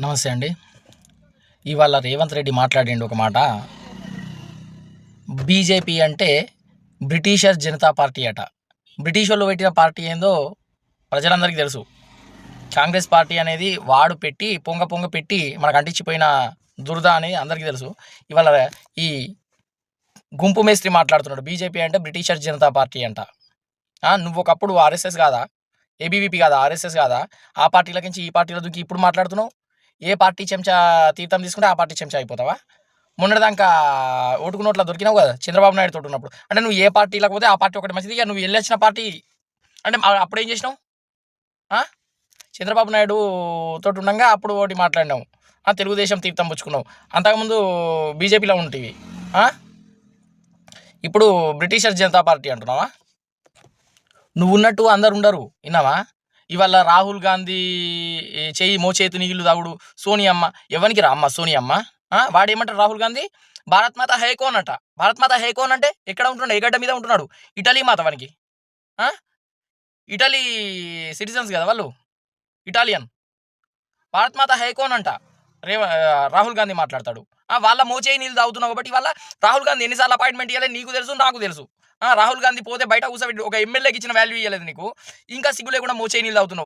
నమస్తే అండి. ఇవాళ రేవంత్ రెడ్డి మాట్లాడిండు ఒక మాట. బీజేపీ అంటే బ్రిటిషర్ జనతా పార్టీ అట. బ్రిటిష్ వాళ్ళు పెట్టిన పార్టీ ఏందో ప్రజలందరికీ తెలుసు. కాంగ్రెస్ పార్టీ అనేది వాడు పెట్టి పొంగ పెట్టి మనకు అంటించిపోయిన దురద అనేది అందరికీ తెలుసు. ఇవాళ ఈ గుంపు మేస్త్రి మాట్లాడుతున్నాడు, బీజేపీ అంటే బ్రిటిషర్ జనతా పార్టీ అంట. నువ్వు ఒకప్పుడు ఆర్ఎస్ఎస్ కాదా, ఏబీవీపీ కాదా, ఆర్ఎస్ఎస్ కాదా? ఆ పార్టీలకించి ఈ పార్టీలో దూకి ఇప్పుడు మాట్లాడుతున్నావు. ఏ పార్టీ చెంచా తీర్థం తీసుకుంటే ఆ పార్టీ చెంచా అయిపోతావా? మొన్నటిదాకా ఓటుకు నోట్లా దొరికినావు కదా చంద్రబాబు నాయుడు తోటి ఉన్నప్పుడు. అంటే నువ్వు ఏ పార్టీ లేకపోతే ఆ పార్టీ ఒకటి మంచిది. ఇక నువ్వు వెళ్ళొచ్చిన పార్టీ అంటే అప్పుడు ఏం చేసినావు? చంద్రబాబు నాయుడు తోటి ఉండగా అప్పుడు ఒకటి మాట్లాడినావు, తెలుగుదేశం తీర్థం పుచ్చుకున్నావు. అంతకుముందు బీజేపీలో ఉంటివి, ఇప్పుడు బ్రిటిషర్ జనతా పార్టీ అంటున్నావా? నువ్వు ఉన్నట్టు అందరు ఉండరు, విన్నావా? ఇవాళ రాహుల్ గాంధీ చెయ్యి మోచేతు నీళ్ళు తాగుడు, సోనియమ్మ ఎవరికి రా అమ్మ సోనియమ్మ? వాడేమంటాడు రాహుల్ గాంధీ? భారత్ మాత హైకోన్ అట. భారత్ మాత హైకోన్ అంటే ఎక్కడ ఉంటున్నాడు? ఏ గడ్డ మీద ఉంటున్నాడు? ఇటలీ మాత వానికి. ఇటలీ సిటిజన్స్ కదా వాళ్ళు, ఇటాలియన్. భారత్ మాత హైకోన్ అంట రాహుల్ గాంధీ మాట్లాడతాడు. వాళ్ళ మోచేయి నీళ్ళు తాగుతున్నావు కాబట్టి వాళ్ళ రాహుల్ గాంధీ ఎన్నిసార్లు అపాయింట్మెంట్ ఇవ్వలేదు నీకు తెలుసు, నాకు తెలుసు. రాహుల్ గాంధీ పోతే బయట కూర్చోబెట్టి ఒక ఎమ్మెల్యేకి ఇచ్చిన వాల్యూ ఇవ్వలేదు నీకు. ఇంకా సిగ్గు లేకుండా మోచేయి నీళ్ళు తాగుతున్నావు.